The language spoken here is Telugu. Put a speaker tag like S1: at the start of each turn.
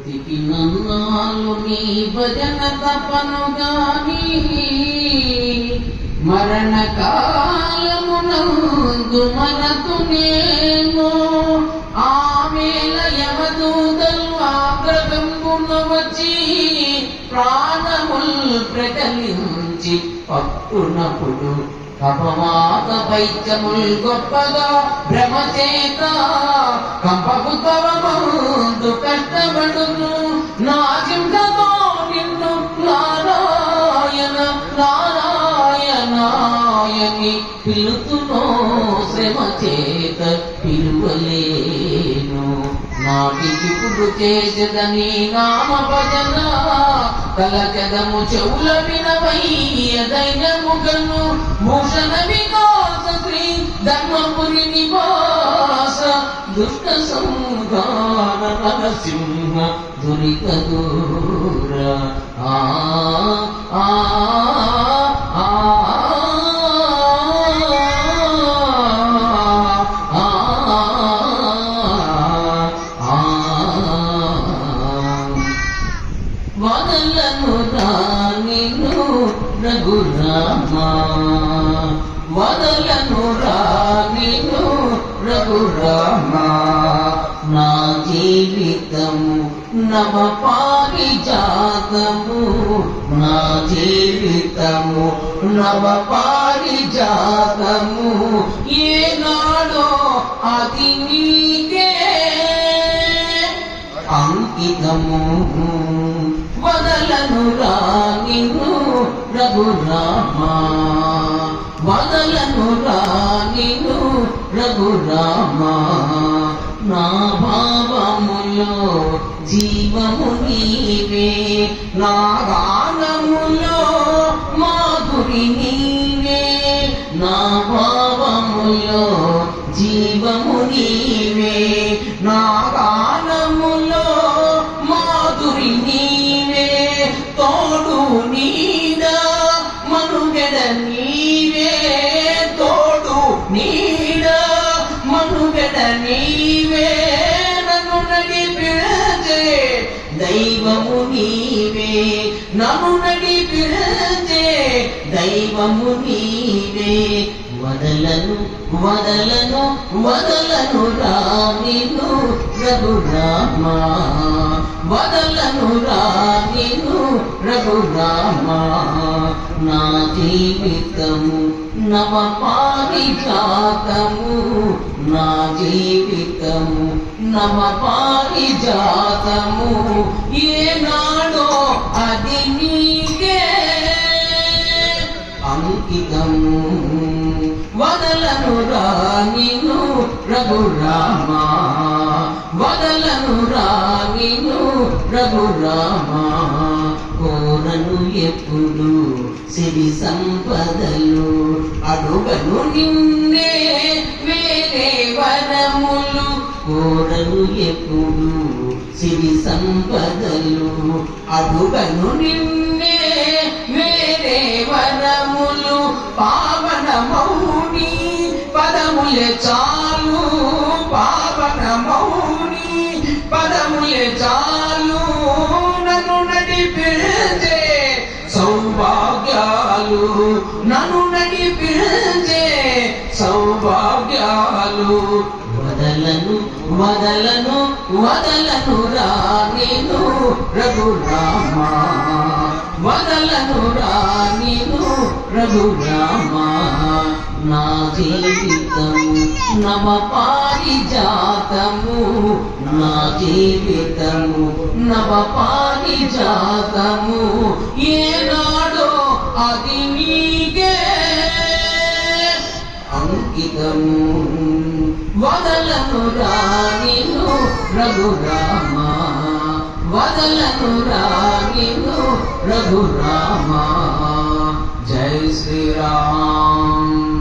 S1: బ్రతికి నన్నాళ్ళు నీ భజన తపనుగాని మరణకాలమునందు మనతునేమో ఆమెల యమదూతలు ఆగ్రహంబున వచ్చి ప్రాణముల్ ప్రకలించి పట్టునప్పుడు అపవాద పైత్యముల్ గొప్పగా భ్రమచేత కంపపుతవమందు కష్టపడును నా చింతతో నిన్ను నారాయణ నారాయణాయని పిలుతునో శ్రమ చేత పిలువలేను నాటికిప్పుడు చేసదని నామ భజన కలచదము చెవుల వినవయ్య దైన్యముగను భూషణ వికాస శ్రీ ధర్మపురి నివాస దుష్ట సంహార నరసింహ దురిత దూర ఆ ఆ ఆ వదలను రానిను రఘురామా వదలను రానిను రఘురామా నా జీవితము నవ పారిజాతము నా జీవితము నవ పారిజాతము ఏనాడో అది నీకే అంకితము వదలను రానిను రఘురామా వదలను రానిను రఘురామా నా భావములో జీవము నీవే నా గానములో మాధురి నీవే నా భావములో జీవము నీవే నా గానములో మాధురి నీవే తోడు నీడా మనుగడ నీవే తోడు నీడా మనుగడ నీవే నన్ను నడిపించే దైవము నీవే నన్ను నడిపించే దైవము నీవే వదలను వదలను వదలను రానిను రఘురామా వదలను రానిను రఘురామా నా జీవితము నవ పారిజాతము నా జీవితము నవ పారిజాతము ఏనాడో అది నీకే అంకితము వదలను రానిను రఘురామా వదలను రానిను రఘురామా కోరను ఎప్పుడు సిరి సంపదలు అడుగను నిన్నే వేరే వరములు కోరను ఎప్పుడు సిరి సంపదలు అడుగను నిన్నే వేరే వరములు పావన మౌని పదములే చాలు పావన మౌని పదములే చాలు నన్ను నడిపించే సౌభాగ్యాలు నన్ను నడిపించే సౌభాగ్యాలు వదలను వదలను వదలను రానిను రఘురామా వదలను రానిను రఘురామా నా జీవితము నవ పారిజాతము నా జీవితము నవ పారిజాతము ఏనాడో అది నీకే అంకితము వదలను రానిను రఘురామా వదలను రానిను రఘురామా జై శ్రీరామ్.